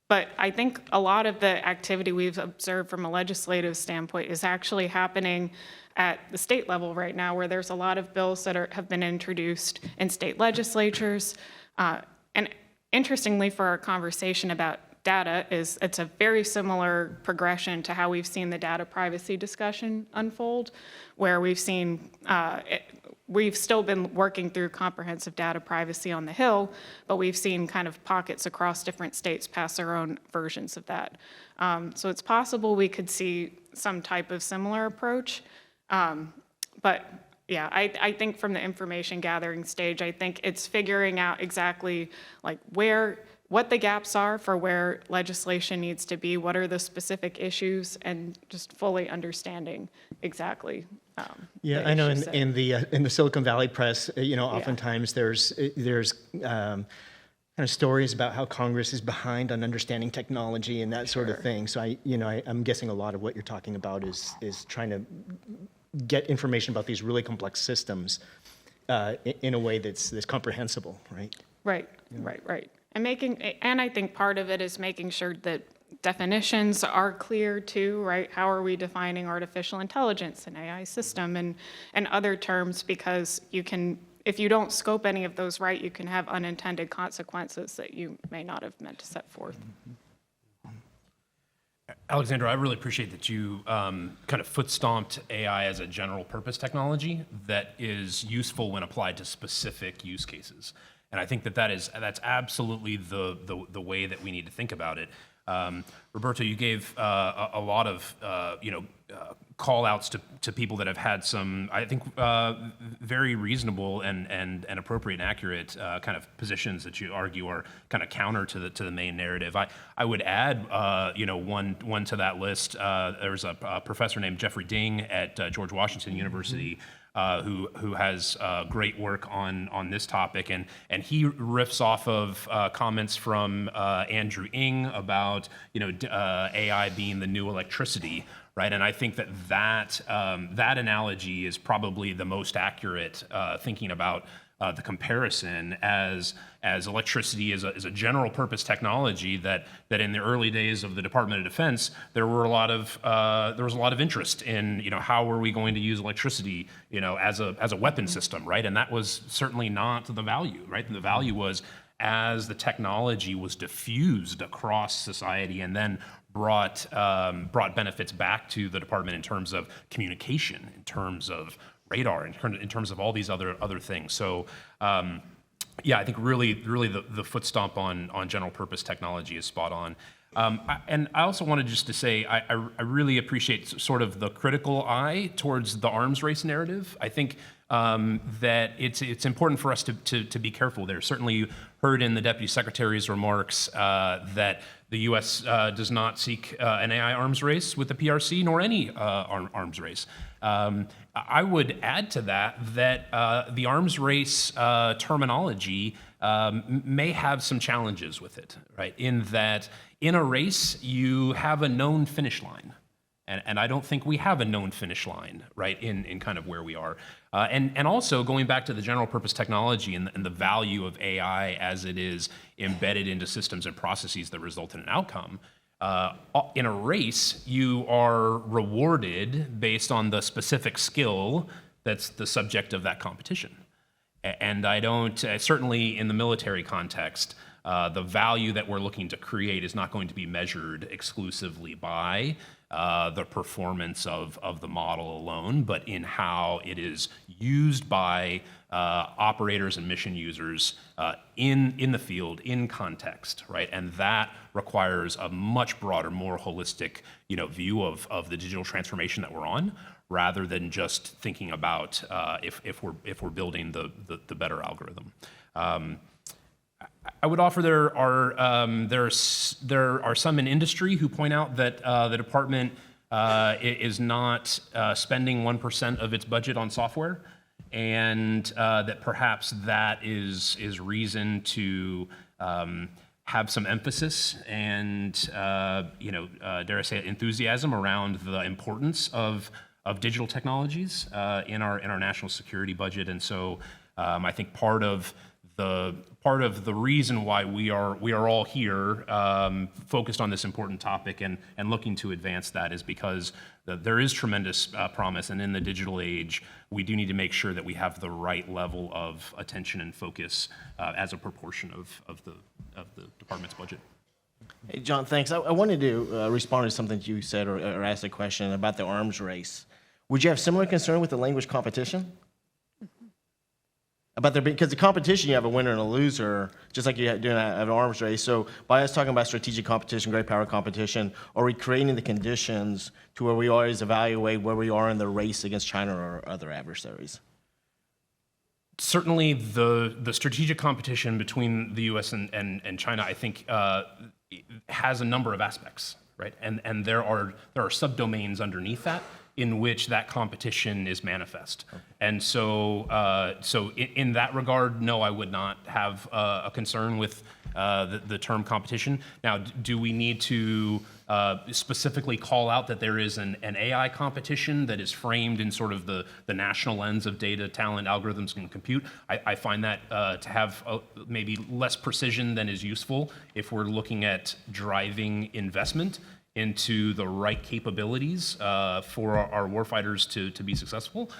but I think a lot of the activity we've observed from a legislative standpoint is actually happening at the state level right now, where there's a lot of bills that have been introduced in state legislatures. And interestingly, for our conversation about data, it's a very similar progression to how we've seen the data privacy discussion unfold, where we've seen we've still been working through comprehensive data privacy on the Hill, but we've seen kind of pockets across different states pass their own versions of that. So it's possible we could see some type of similar approach. But yeah, I think from the information gathering stage, I think it's figuring out exactly like what the gaps are for where legislation needs to be, what are the specific issues, and just fully understanding exactly. Yeah, I know in the Silicon Valley press, oftentimes there's kind of stories about how Congress is behind on understanding technology and that sort of thing. So I'm guessing a lot of what you're talking about is trying to get information about these really complex systems in a way that's comprehensible, right? Right, yeah. Right. And I think part of it is making sure that definitions are clear too, right? How are we defining artificial intelligence and AI system and other terms, because if you don't scope any of those right, you can have unintended consequences that you may not have meant to set forth. Alexandra, I really appreciate that you kind of foot-stomped AI as a general purpose technology that is useful when applied to specific use cases. And I think that's absolutely the way that we need to think about it. Roberto, you gave a lot of call outs to people that have had some, I think, very reasonable and appropriate and accurate kind of positions that you argue are kind of counter to the main narrative. I would add one to that list. There's a professor named Jeffrey Ding at George Washington University who has great work on this topic, and he riffs off of comments from Andrew Ng about AI being the new electricity, right? And I think that analogy is probably the most accurate, thinking about the comparison as electricity is a general purpose technology that in the early days of the Department of Defense there was a lot of interest in how are we going to use electricity as a weapon system, right? And that was certainly not the value, right? And the value was as the technology was diffused across society and then brought benefits back to the department in terms of communication, in terms of radar, in terms of all these other things. So yeah, I think really the foot stomp on general purpose technology is spot on. And I also wanted just to say I really appreciate sort of the critical eye towards the arms race narrative. I think that it's important for us to be careful there. Certainly you heard in the Deputy Secretary's remarks that the U.S. Does not seek an AI arms race with the PRC nor any arms race. I would add to that the arms race terminology may have some challenges with it, right? In that in a race, you have a known finish line. And I don't think we have a known finish line, right, in kind of where we are. And also going back to the general purpose technology and the value of AI as it is embedded into systems and processes that result in an outcome, in a race, you are rewarded based on the specific skill that's the subject of that competition. And I don't, certainly in the military context, the value that we're looking to create is not going to be measured exclusively by the performance of the model alone, but in how it is used by operators and mission users in the field, in context, right? And that requires a much broader, more holistic, view of the digital transformation that we're on, rather than just thinking about if we're building the better algorithm. I would offer there are some in industry who point out that the department is not spending 1% of its budget on software, and that perhaps that is reason to have some emphasis and dare I say enthusiasm around the importance of of digital technologies in our national security budget. And so I think part of the reason why we are all here focused on this important topic and looking to advance that is because there is tremendous promise, and in the digital age, we do need to make sure that we have the right level of attention and focus as a proportion of the department's budget. Hey, John, thanks. I wanted to respond to something you said or ask a question about the arms race. Would you have similar concern with the language competition? About there because the competition, you have a winner and a loser, just like you're doing an arms race. So by us talking about strategic competition, great power competition, are we creating the conditions to where we always evaluate where we are in the race against China or other adversaries? Certainly, the strategic competition between the U.S. and China, I think, has a number of aspects, right? And there are subdomains underneath that in which that competition is manifest. And so in that regard, no, I would not have a concern with the term competition. Now, do we need to specifically call out that there is an AI competition that is framed in sort of the national lens of data, talent, algorithms, and compute? I find that to have maybe less precision than is useful if we're looking at driving investment into the right capabilities for our warfighters to be successful.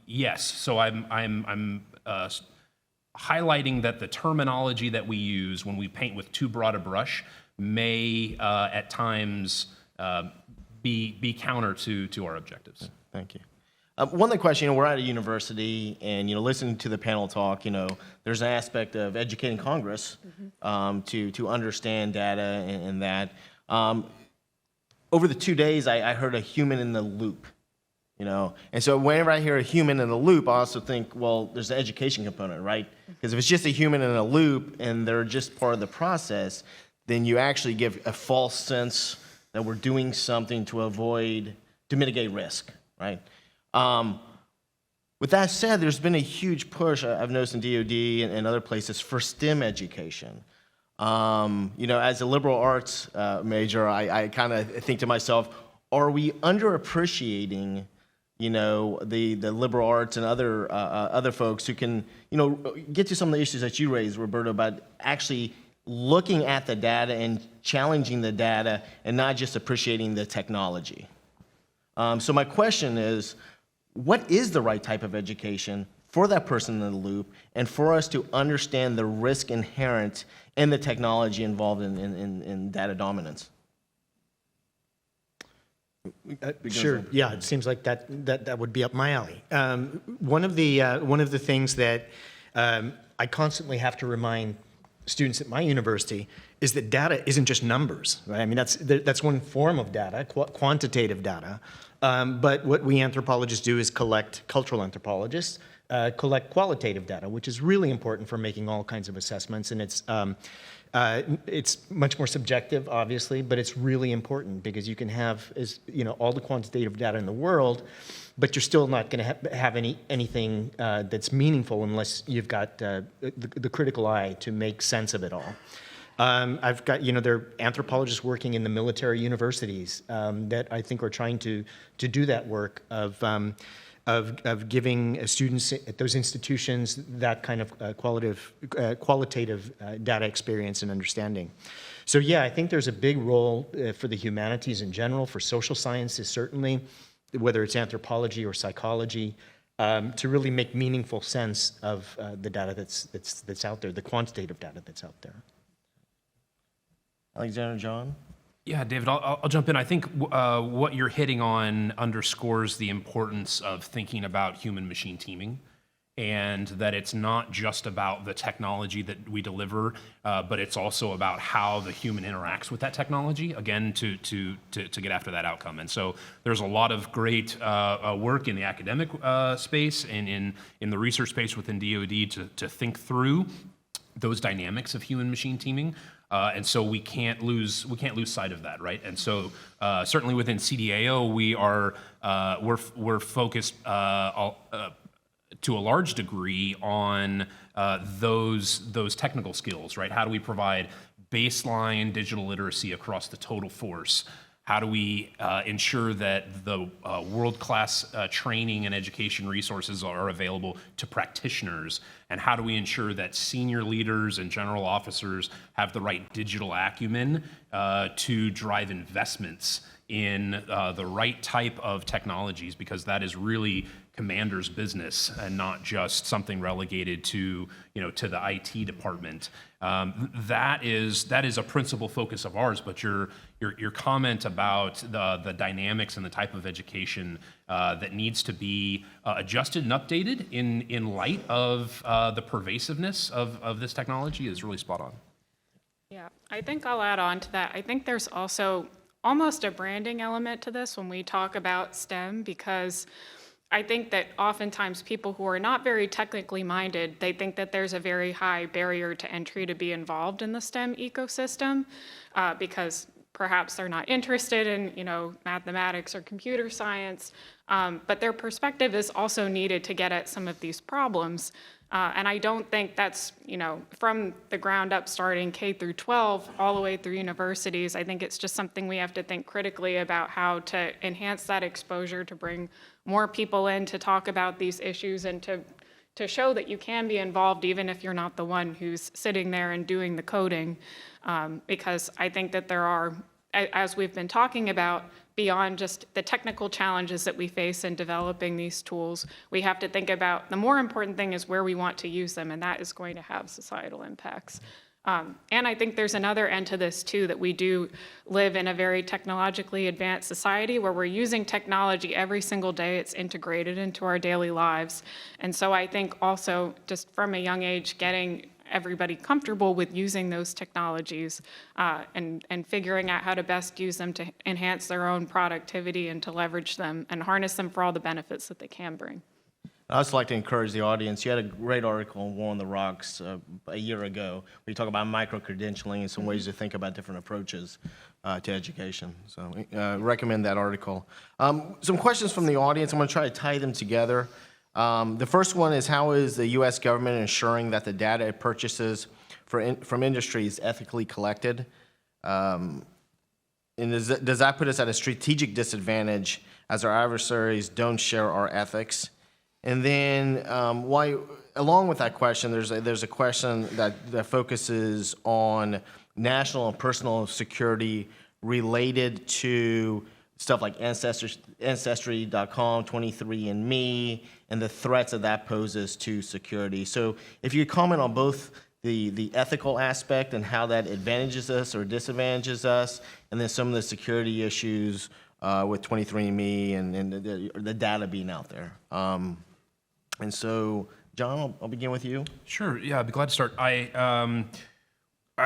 Yes, so I'm highlighting that the terminology that we use when we paint with too broad a brush may at times be counter to our objectives. Thank you. One other question, we're at a university and, listening to the panel talk, there's an aspect of educating Congress to understand data and that. Over the 2 days, I heard a human in the loop, and so whenever I hear a human in the loop, I also think, well, there's an education component, right? Because if it's just a human in a loop and they're just part of the process, then you actually give a false sense that we're doing something to mitigate risk, right? With that said, there's been a huge push I've noticed in DoD and other places for STEM education. As a liberal arts major, I kind of think to myself, are we underappreciating, the liberal arts and other folks who can, get to some of the issues that you raised, Roberto, about actually looking at the data and challenging the data and not just appreciating the technology. So my question is, what is the right type of education for that person in the loop and for us to understand the risk inherent in the technology involved in data dominance? Sure. Yeah, it seems like that would be up my alley. One of the things that I constantly have to remind students at my university is that data isn't just numbers, right? I mean, that's one form of data, quantitative data. But what we anthropologists do is cultural anthropologists collect qualitative data, which is really important for making all kinds of assessments. And it's much more subjective, obviously, but it's really important because you can have all the quantitative data in the world, but you're still not going to have anything that's meaningful unless you've got the critical eye to make sense of it all. I've got, there are anthropologists working in the military universities that I think are trying to do that work of giving students at those institutions that kind of qualitative data experience and understanding. So yeah, I think there's a big role for the humanities in general, for social sciences certainly, whether it's anthropology or psychology, to really make meaningful sense of the data that's out there, the quantitative data that's out there. Alexandra, John? Yeah, David, I'll jump in. I think what you're hitting on underscores the importance of thinking about human-machine teaming, and that it's not just about the technology that we deliver, but it's also about how the human interacts with that technology, again, to get after that outcome. And so there's a lot of great work in the academic space and in the research space within DoD to think through those dynamics of human-machine teaming. And so we can't lose sight of that, right? And so certainly within CDAO, we're focused to a large degree on those technical skills, right? How do we provide baseline digital literacy across the total force? How do we ensure that the world-class training and education resources are available to practitioners? And how do we ensure that senior leaders and general officers have the right digital acumen to drive investments in the right type of technologies? Because that is really commander's business and not just something relegated to, to the IT department. That is a principal focus of ours, but your comment about the dynamics and the type of education that needs to be adjusted and updated in light of the pervasiveness of this technology is really spot on. Yeah, I think I'll add on to that. I think there's also almost a branding element to this when we talk about STEM, because I think that oftentimes people who are not very technically minded, they think that there's a very high barrier to entry to be involved in the STEM ecosystem because perhaps they're not interested in, mathematics or computer science, but their perspective is also needed to get at some of these problems. And I don't think that's, from the ground up, starting K through 12 all the way through universities. I think it's just something we have to think critically about how to enhance that exposure, to bring more people in to talk about these issues and to show that you can be involved even if you're not the one who's sitting there and doing the coding. Because I think that there are, as we've been talking about, beyond just the technical challenges that we face in developing these tools, we have to think about the more important thing is where we want to use them, and that is going to have societal impacts. And I think there's another end to this too, that we do live in a very technologically advanced society where we're using technology every single day. It's integrated into our daily lives. And so I think also just from a young age, getting everybody comfortable with using those technologies and figuring out how to best use them to enhance their own productivity and to leverage them and harness them for all the benefits that they can bring. I'd also like to encourage the audience. You had a great article on War on the Rocks a year ago where you talk about micro-credentialing and some ways to think about different approaches to education. So recommend that article. Some questions from the audience. I'm going to try to tie them together. The first one is, how is the U.S. government ensuring that the data it purchases from industry is ethically collected? And does that put us at a strategic disadvantage as our adversaries don't share our ethics? And then, along with that question, there's a question that focuses on national and personal security related to stuff like Ancestry.com, 23andMe, and the threats that poses to security. So if you comment on both the ethical aspect and how that advantages us or disadvantages us, and then some of the security issues with 23andMe and the data being out there. And so, John, I'll begin with you. Sure, yeah, I'd be glad to start. I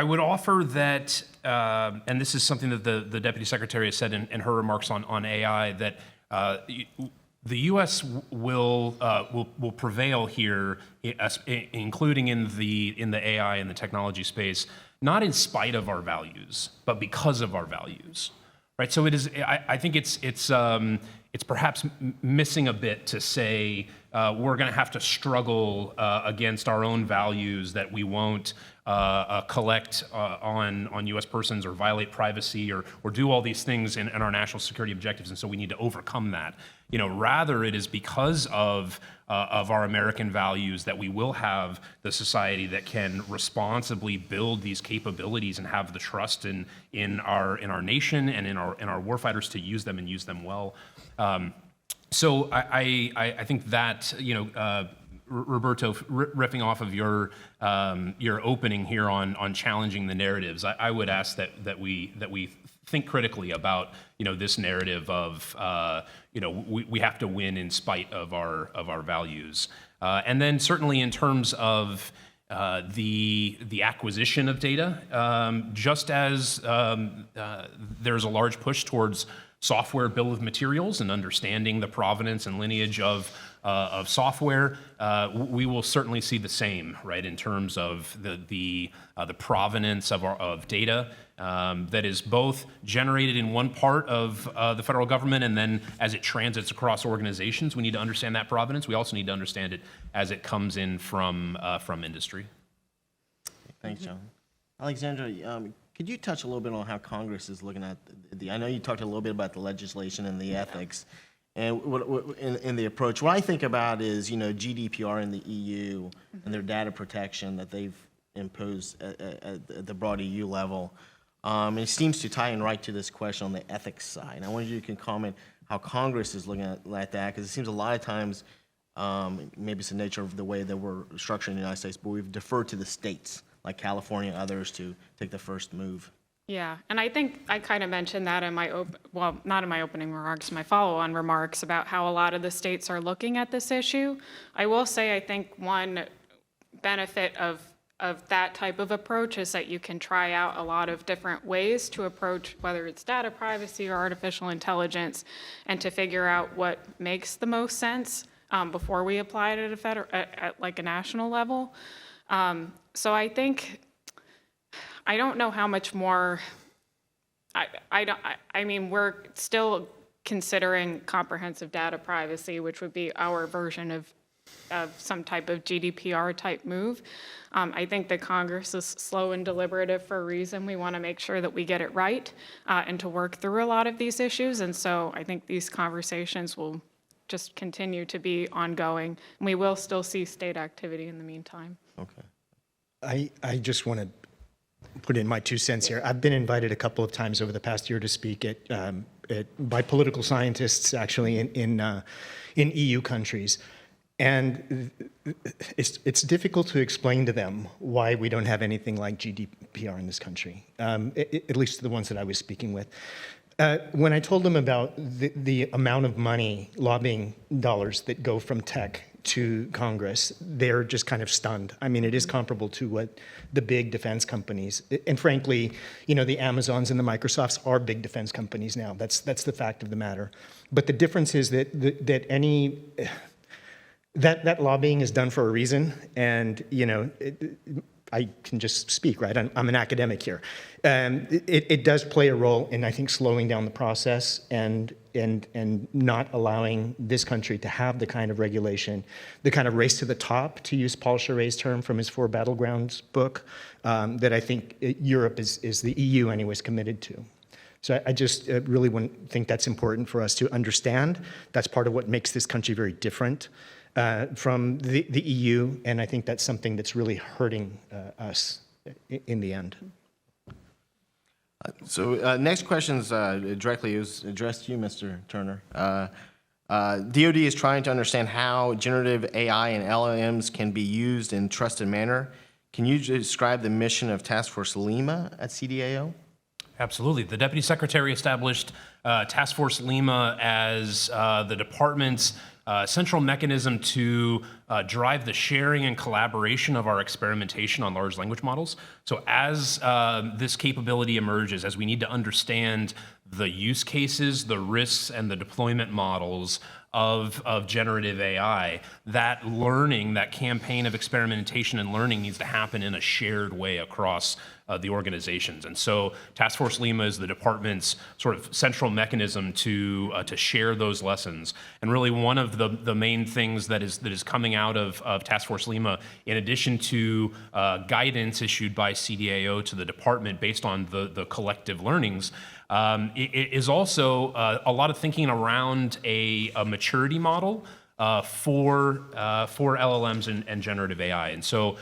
would offer that, and this is something that the Deputy Secretary has said in her remarks on AI, that the U.S. will prevail here, including in the AI and the technology space, not in spite of our values, but because of our values, right? So it is. I think it's perhaps missing a bit to say we're going to have to struggle against our own values, that we won't collect on U.S. persons or violate privacy or do all these things in our national security objectives, and so we need to overcome that. Rather it is because of our American values that we will have the society that can responsibly build these capabilities and have the trust in our nation and in our warfighters to use them and use them well. So I think that, Roberto, riffing off of your opening here on challenging the narratives, I would ask that we think critically about this narrative of we have to win in spite of our values, and then certainly in terms of the acquisition of data, just as there's a large push towards software bill of materials and understanding the provenance and lineage of software, we will certainly see the same, right, in terms of the provenance of data that is both generated in one part of the federal government, and then as it transits across organizations, we need to understand that provenance. We also need to understand it as it comes in from industry. Thanks, John. Alexandra, Could you touch a little bit on how Congress is looking at I know you talked a little bit about the legislation and the ethics, and in the approach. What I think about is, GDPR in the EU and their data protection that they've imposed at the broad EU level. And it seems to tie in right to this question on the ethics side. I wonder if you can comment how Congress is looking at that, because it seems a lot of times, maybe it's the nature of the way that we're structured in the United States, but we've deferred to the states, like California and others, to take the first move. Yeah, and I think I kind of mentioned that in my, not in my opening remarks, my follow-on remarks about how a lot of the states are looking at this issue. I will say I think one benefit of that type of approach is that you can try out a lot of different ways to approach whether it's data privacy or artificial intelligence, and to figure out what makes the most sense before we apply it at like a national level. So I think, I don't know how much more, I mean, we're still considering comprehensive data privacy, which would be our version of some type of GDPR type move. I think that Congress is slow and deliberative for a reason. We want to make sure that we get it right and to work through a lot of these issues. And so I think these conversations will just continue to be ongoing. And we will still see state activity in the meantime. Okay. I just want to put in my 2 cents here. I've been invited a couple of times over the past year to speak by political scientists, actually, in EU countries. And it's difficult to explain to them why we don't have anything like GDPR in this country, at least the ones that I was speaking with. When I told them about the amount of money, lobbying dollars that go from tech to Congress, they're just kind of stunned. I mean, it is comparable to what the big defense companies, and frankly, the Amazons and the Microsofts are big defense companies now. That's the fact of the matter. But the difference is that lobbying is done for a reason, and I can just speak, right? I'm an academic here. It does play a role in, I think, slowing down the process and not allowing this country to have the kind of regulation, the kind of race to the top, to use Paul Charet's term from his 4 Battlegrounds book, that I think Europe is the EU anyways committed to. So I just really think that's important for us to understand. That's part of what makes this country very different from the EU, and I think that's something that's really hurting us in the end. So next question's directly is addressed to you, Mr. Turner. DoD is trying to understand how generative AI and LLMs can be used in trusted manner. Can you describe the mission of Task Force Lima at CDAO? Absolutely. The Deputy Secretary established Task Force Lima as the department's central mechanism to drive the sharing and collaboration of our experimentation on large language models. So as this capability emerges, as we need to understand the use cases, the risks, and the deployment models of generative AI, that learning, that campaign of experimentation and learning needs to happen in a shared way across the organizations. And so Task Force Lima is the department's sort of central mechanism to share those lessons. And really one of the main things that is coming out of Task Force Lima, in addition to guidance issued by CDAO to the department based on the collective learnings, it is also a lot of thinking around a maturity model for LLMs and generative AI. And so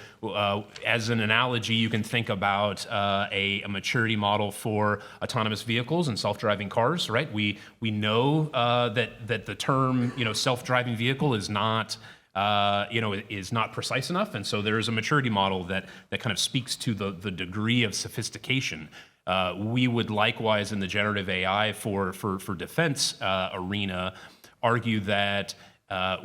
as an analogy, you can think about a maturity model for autonomous vehicles and self-driving cars, right? We know that the term self-driving vehicle is not is not precise enough, and so there is a maturity model that kind of speaks to the degree of sophistication. We would likewise in the generative AI for defense arena argue that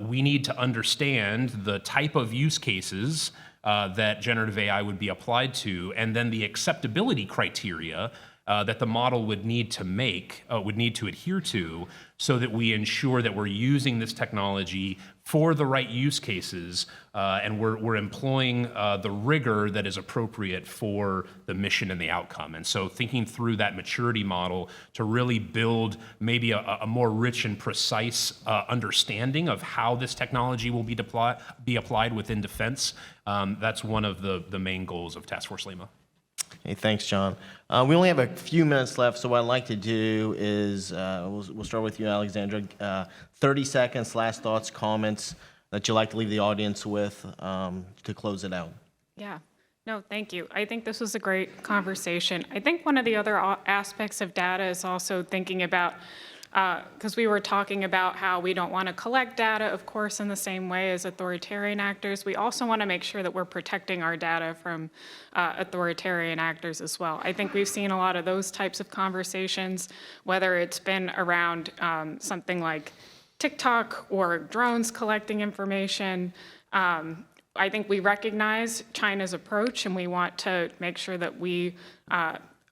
we need to understand the type of use cases that generative AI would be applied to, and then the acceptability criteria that the model would need to adhere to, so that we ensure that we're using this technology for the right use cases, and we're employing the rigor that is appropriate for the mission and the outcome. And so thinking through that maturity model to really build maybe a more rich and precise understanding of how this technology will be applied within defense, that's one of the main goals of Task Force Lima. Hey, thanks, John. We only have a few minutes left, so what I'd like to do is, we'll start with you, Alexandra. 30 seconds, last thoughts, comments that you'd like to leave the audience with to close it out. Yeah. No, thank you. I think this was a great conversation. I think one of the other aspects of data is also thinking about, because we were talking about how we don't want to collect data, of course, in the same way as authoritarian actors. We also want to make sure that we're protecting our data from authoritarian actors as well. I think we've seen a lot of those types of conversations, whether it's been around something like TikTok or drones collecting information. I think we recognize China's approach, and we want to make sure that we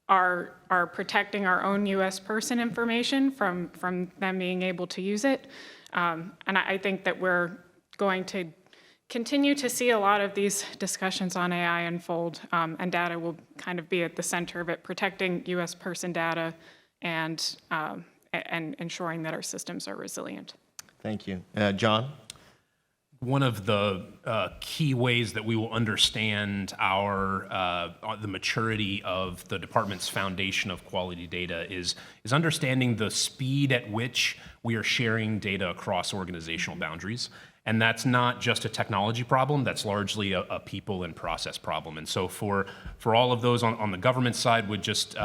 are protecting our own U.S. person information from them being able to use it. And I think that we're going to continue to see a lot of these discussions on AI unfold, and data will kind of be at the center of it, protecting U.S. person data and ensuring that our systems are resilient. Thank you. John? One of the key ways that we will understand the maturity of the department's foundation of quality data is understanding the speed at which we are sharing data across organizational boundaries. And that's not just a technology problem, that's largely a people and process problem. And so for all of those on the government side, would just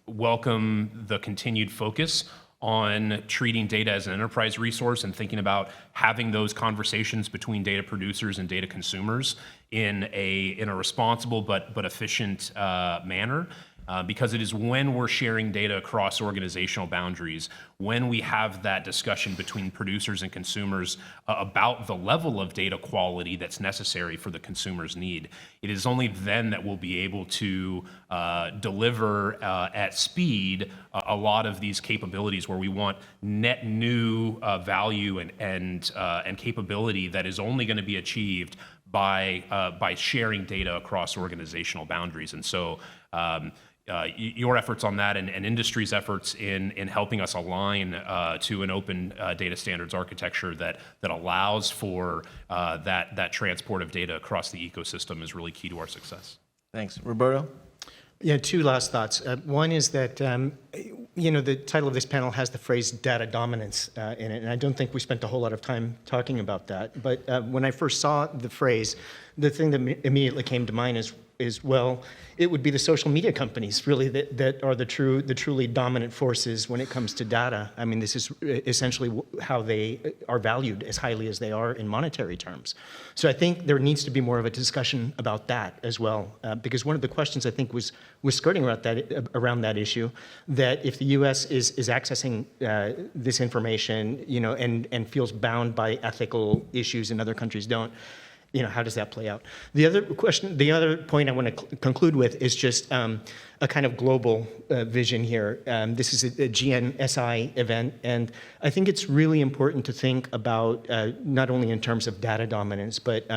welcome the continued focus on treating data as an enterprise resource and thinking about having those conversations between data producers and data consumers in a responsible but efficient manner. Because it is when we're sharing data across organizational boundaries, when we have that discussion between producers and consumers about the level of data quality that's necessary for the consumer's need, it is only then that we'll be able to deliver at speed a lot of these capabilities where we want net new value and capability that is only going to be achieved by sharing data across organizational boundaries. And so your efforts on that and industry's efforts in helping us align to an open data standards architecture that allows for that transport of data across the ecosystem is really key to our success. Thanks. Roberto? Yeah, two last thoughts. One is that, the title of this panel has the phrase data dominance in it, and I don't think we spent a whole lot of time talking about that. But when I first saw the phrase, the thing that immediately came to mind is well, it would be the social media companies really that are the truly dominant forces when it comes to data. I mean, this is essentially how they are valued as highly as they are in monetary terms. So I think there needs to be more of a discussion about that as well, because one of the questions I think was skirting around that issue, that if the U.S. is accessing this information, and feels bound by ethical issues and other countries don't, how does that play out? The other point I want to conclude with is just a kind of global vision here. This is a GNSI event, and I think it's really important to think about not only in terms of data dominance, but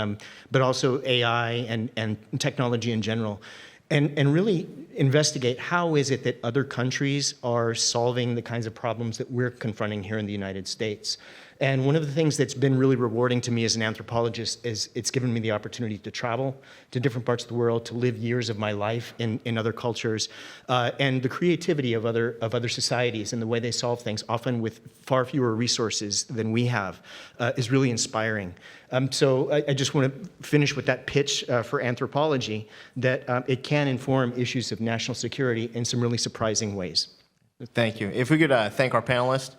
also AI and technology in general. And really investigate how is it that other countries are solving the kinds of problems that we're confronting here in the United States. And one of the things that's been really rewarding to me as an anthropologist is it's given me the opportunity to travel to different parts of the world, to live years of my life in other cultures, and the creativity of other societies and the way they solve things, often with far fewer resources than we have, is really inspiring. So I just want to finish with that pitch for anthropology, that it can inform issues of national security in some really surprising ways. Thank you. If we could thank our panelists.